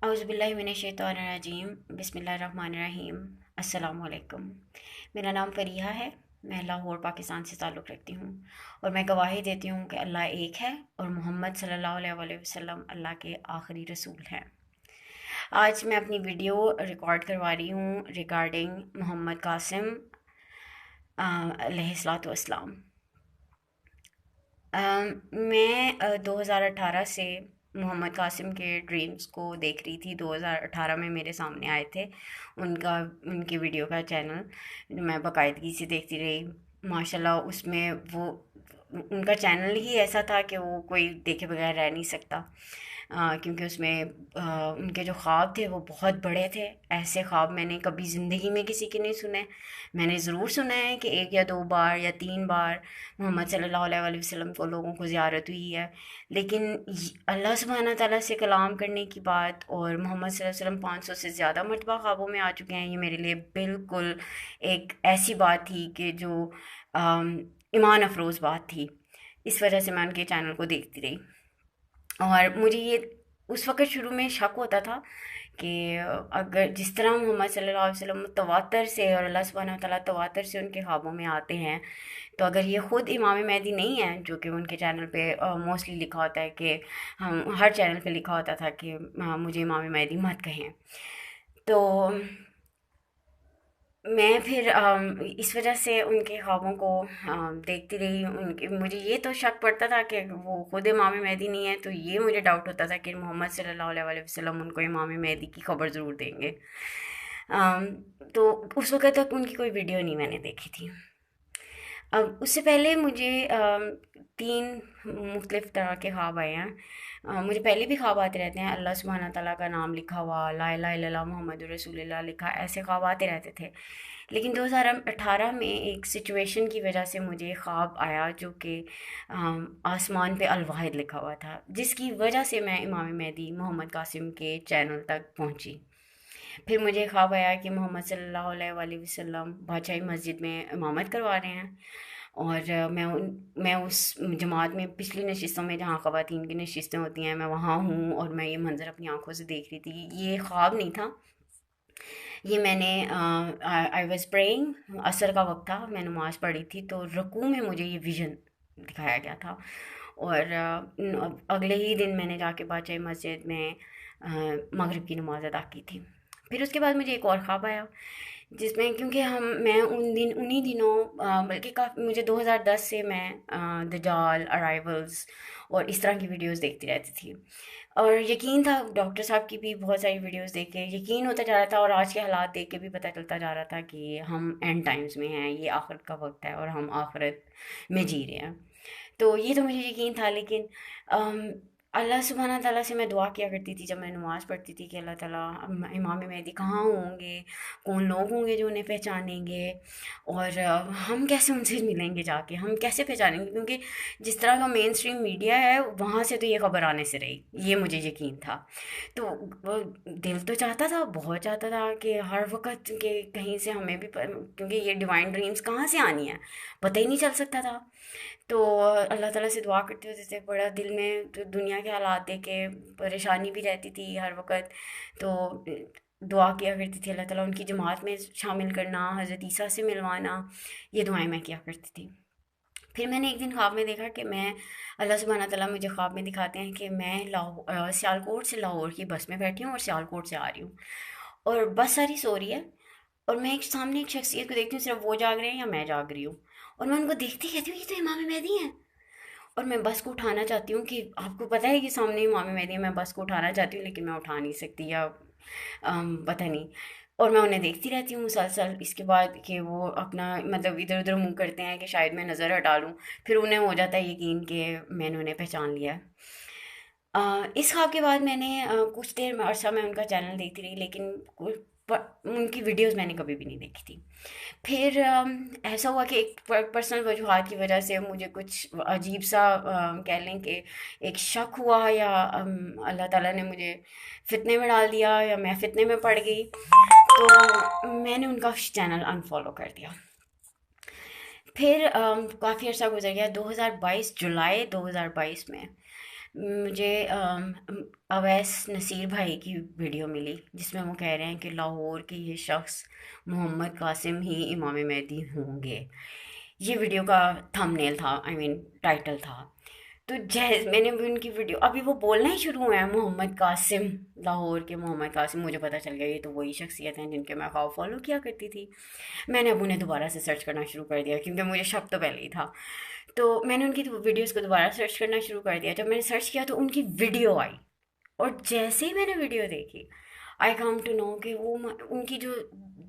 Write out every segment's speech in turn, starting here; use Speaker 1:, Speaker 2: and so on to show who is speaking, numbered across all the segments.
Speaker 1: औज़ुबिल्लाहिमिनश्शैतानिर्रजीम बिस्मिल्लाहिर्रहमानिर्रहीम। अस्सलाम वालेकुम। मेरा नाम फ़रीहा है। मैं लाहौर पाकिस्तान से ताल्लुक़ रखती हूँ और मैं गवाही देती हूँ कि अल्लाह एक है और मोहम्मद सल्लल्लाहु अलैहि वसल्लम अल्लाह के आखिरी रसूल हैं। आज मैं अपनी वीडियो रिकॉर्ड करवा रही हूँ रिगार्डिंग मोहम्मद कासिम अलैहिस्सलातु वस्सलाम। मैं 2018 से मोहम्मद कासिम के ड्रीम्स को देख रही थी। 2018 में मेरे सामने आए थे उनकी वीडियो का चैनल। मैं बाकायदगी से देखती रही। माशाल्लाह उसमें वो उनका चैनल ही ऐसा था कि वो कोई देखे बगैर रह नहीं सकता। क्योंकि उसमें उनके जो ख्वाब थे वो बहुत बड़े थे। ऐसे ख्वाब मैंने कभी ज़िंदगी में किसी के नहीं सुने। मैंने ज़रूर सुना है कि एक या दो बार या तीन बार मोहम्मद सल्लल्लाहु अलैहि वसल्लम को लोगों को ज़ियारत हुई है, लेकिन अल्लाह सुब्हाना ताला से कलाम करने की बात और मोहम्मद सल्लल्लाहु अलैहि वसल्लम 500 से ज़्यादा मरतबा ख्वाबों में आ चुके हैं, ये मेरे लिए बिल्कुल एक ऐसी बात थी कि जो ईमान अफरोज़ बात थी। इस वजह से मैं उनके चैनल को देखती रही और मुझे ये उस वक़्त शुरू में शक होता था कि अगर जिस तरह मोहम्मद सल्लल्लाहु अलैहि वसल्लम तवातर से और अल्लाह सुब्हानहू व तआला तवातर से उनके ख्वाबों में आते हैं, तो अगर ये ख़ुद इमाम महदी नहीं है, जो कि उनके चैनल पे मोस्टली लिखा होता है कि हम हर चैनल पे लिखा होता था कि मुझे इमाम महदी मत कहें, तो मैं फिर इस वजह से उनके ख्वाबों को देखती रही। उनके मुझे ये तो शक पड़ता था कि वो खुद इमाम महदी नहीं है, तो ये मुझे डाउट होता था कि मोहम्मद सल्लल्लाहु अलैहि वसल्लम उनको इमाम महदी की खबर ज़रूर देंगे। अम, तो उस वक़्त तक उनकी कोई वीडियो नहीं मैंने देखी थी। अब उससे पहले मुझे 3 मुख्तलिफ़ तरह के ख्वाब आए हैं। मुझे पहले भी ख्वाब आते रहते हैं, अल्लाह सुब्हाना तआला का नाम लिखा हुआ, ला इलाहा इल्लल्लाह मुहम्मदुर रसूलुल्लाह लिखा, ऐसे ख्वाब आते रहते थे। लेकिन 2018 में एक सिचुएशन की वजह से मुझे ख्वाब आया जो कि आसमान पे अल-वाहिद लिखा हुआ था, जिसकी वजह से मैं इमाम महदी मोहम्मद कासिम के चैनल तक पहुंची। फिर मुझे ख्वाब आया कि मोहम्मद सल्लल्लाहु अलैहि वसल्लम बादशाही मस्जिद में इमामत करवा रहे हैं और मैं उस जमात में पिछली नशिस्तों में जहाँ ख़वातीन की नशिस्तें होती हैं, मैं वहाँ हूँ और मैं ये मंज़र अपनी आँखों से देख रही थी। ये ख्वाब नहीं था, ये मैंने आई वाज़ प्रेइंग, असर का वक़्त था, मैं नमाज़ पढ़ी थी, तो रुकू में मुझे ये विज़न दिखाया गया था और अगले ही दिन मैंने जाके बादशाही मस्जिद में मगरिब की नमाज़ अदा की थी। फिर उसके बाद मुझे एक और ख्वाब आया जिसमें, क्योंकि मैं उन्हीं दिनों बल्कि काफ़ी मुझे 2010 से मैं दज्जाल अराइवल्स और इस तरह की वीडियोस देखती रहती थी और यकीन था, डॉक्टर साहब की भी बहुत सारी वीडियोस देख के यकीन होता जा रहा था और आज के हालात देख के भी पता चलता जा रहा था कि हम एंड टाइम्स में हैं, ये आखिरत का वक्त है और हम आखिरत में जी रहे हैं। तो ये तो मुझे यकीन था, लेकिन अल्लाह सुब्हाना ताला से मैं दुआ किया करती थी जब मैं नमाज़ पढ़ती थी कि अल्लाह ताला इमाम महदी कहाँ होंगे, कौन लोग होंगे जो उन्हें पहचानेंगे और हम कैसे उनसे मिलेंगे जाके, हम कैसे पहचानेंगे, क्योंकि जिस तरह का मेन स्ट्रीम मीडिया है वहाँ से तो ये खबर आने से रही, ये मुझे यकीन था। तो दिल तो चाहता था, बहुत चाहता था कि हर वक्त के कहीं से हमें भी क्योंकि ये डिवाइन ड्रीम्स कहाँ से आनी है पता ही नहीं चल सकता था। तो अल्लाह ताला से दुआ करते होते थे, बड़ा दिल में तो दुनिया के हालात देख के परेशानी भी रहती थी हर वक्त। तो दुआ किया करती थी अल्लाह ताला उनकी जमात में शामिल करना, हज़रत ईसा से मिलवाना, ये दुआएं मैं किया करती थी। फिर मैंने एक दिन ख्वाब में देखा कि मैं अल्लाह सुब्हाना ताला मुझे ख्वाब में दिखाते हैं कि मैं सियालकोट से लाहौर की बस में बैठी हूँ और सियालकोट से आ रही हूँ और बस सारी सो रही है और मैं एक सामने एक शख्सियत को देखती हूँ, सिर्फ वो जाग रहे हैं या मैं जाग रही हूँ, और मैं उनको देखती कहती हूँ ये तो इमाम महदी हैं। और मैं बस को उठाना चाहती हूँ कि आपको पता है कि सामने इमाम महदी है, मैं बस को उठाना चाहती हूँ लेकिन मैं उठा नहीं सकती या पता नहीं। और मैं उन्हें देखती रहती हूँ मुसलसल, इसके बाद कि वो अपना मतलब इधर उधर मुंह करते हैं कि शायद मैं नज़र हटा लूँ, फिर उन्हें हो जाता है यकीन कि मैंने उन्हें पहचान लिया है। इस ख़्वाब के बाद मैंने कुछ देर में अरसा मैं उनका चैनल देखती रही, लेकिन उनकी वीडियोस मैंने कभी भी नहीं देखी थी। फिर ऐसा हुआ कि एक पर्सनल वजूहात की वजह से मुझे कुछ अजीब सा कह लें कि एक शक हुआ या अल्लाह ताला ने मुझे फितने में डाल दिया या मैं फितने में पड़ गई, तो मैंने उनका चैनल अनफॉलो कर दिया। फिर काफ़ी अर्सा गुजर गया, 2022 जुलाई 2022 में مجھے اویس نصیر بھائی کی ویڈیو ملی جس میں وہ کہہ رہے ہیں کہ لاہور کے یہ شخص محمد قاسم ہی امام مہدی ہوں گے. یہ ویڈیو کا تھم نیل تھا, ٹائٹل تھا. تو میں نے بھی ان کی ویڈیو, ابھی وہ بولنا ہی شروع ہوئے ہیں محمد قاسم, لاہور کے محمد قاسم. مجھے پتہ چل گیا یہ تو وہی شخصیت ہیں جن کے میں خواب فالو کیا کرتی تھی. میں نے اب انہیں دوبارہ سے سرچ کرنا شروع کر دیا کیونکہ مجھے شک تو پہلے ہی تھا. تو میں نے ان کی ویڈیوز کو دوبارہ سرچ کرنا شروع کر دیا. جب میں نے سرچ کیا تو ان کی ویڈیو آئی, اور جیسے ہی میں نے ویڈیو دیکھی آئی کم ٹو نو کہ وہ ان کی جو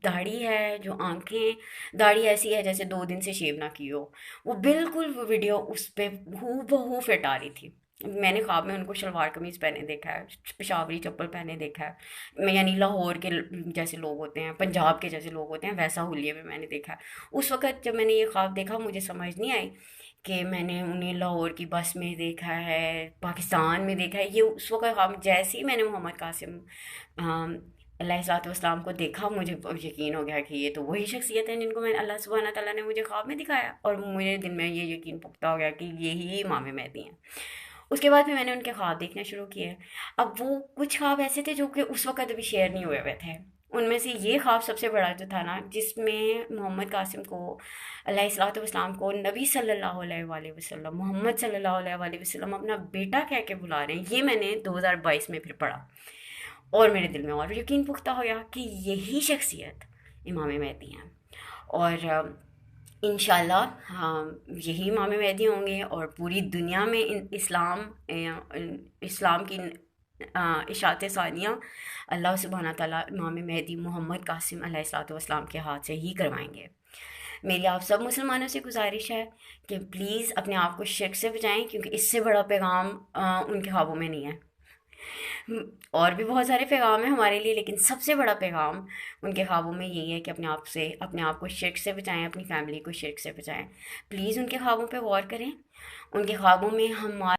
Speaker 1: داڑھی ہے, جو آنکھیں, داڑھی ایسی ہے جیسے 2 دن سے شیو نہ کی ہو. وہ بالکل وہ ویڈیو اس پہ ہو بہو فٹ آ رہی تھی. میں نے خواب میں ان کو شلوار قمیض پہنے دیکھا ہے, پشاوری چپل پہنے دیکھا ہے, یعنی لاہور کے جیسے لوگ ہوتے ہیں, پنجاب کے جیسے لوگ ہوتے ہیں, ویسا حلیے میں نے دیکھا ہے. اس وقت جب میں نے یہ خواب دیکھا مجھے سمجھ نہیں آئی کہ میں نے انہیں لاہور کی بس میں دیکھا ہے, پاکستان میں دیکھا ہے. یہ اس وقت خواب, جیسے ہی میں نے محمد قاسم علیہ الصلوۃ والسلام کو دیکھا مجھے یقین ہو گیا کہ یہ تو وہی شخصیت ہیں جن کو میں اللہ سبحانہ تعالیٰ نے مجھے خواب میں دکھایا, اور میرے دل میں یہ یقین پختہ ہو گیا کہ یہی امام مہدی ہیں. اس کے بعد پھر میں نے ان کے خواب دیکھنا شروع کیے. اب وہ کچھ خواب ایسے تھے جو کہ اس وقت ابھی شیئر نہیں ہوئے ہوئے تھے. ان میں سے یہ خواب سب سے بڑا جو تھا نا, جس میں محمد قاسم کو علیہ الصلوۃ والسلام کو نبی صلی اللہ علیہ وآلہ وسلم, محمد صلی اللہ علیہ وآلہ وسلم اپنا بیٹا کہہ کے بلا رہے ہیں. یہ میں نے 2022 میں پھر پڑھا, اور میرے دل میں اور یقین پختہ ہو گیا کہ یہی شخصیت امام مہدی ہیں. اور انشاءاللہ ہاں یہی امام مہدی ہوں گے, اور پوری دنیا میں اسلام کی اشاعت ثانیہ اللہ سبحانہ تعالیٰ امام مہدی محمد قاسم علیہ الصلوۃ والسلام کے ہاتھ سے ہی کروائیں گے. میری آپ سب مسلمانوں سے گزارش ہے کہ پلیز اپنے آپ کو شرک سے بچائیں, کیونکہ اس سے بڑا پیغام ان کے خوابوں میں نہیں ہے. اور بھی بہت سارے پیغام ہیں ہمارے لیے, لیکن سب سے بڑا پیغام ان کے خوابوں میں یہی ہے کہ اپنے آپ کو شرک سے بچائیں, اپنی فیملی کو شرک سے بچائیں. پلیز ان کے خوابوں پہ غور کریں. ان کے خوابوں میں ہمارا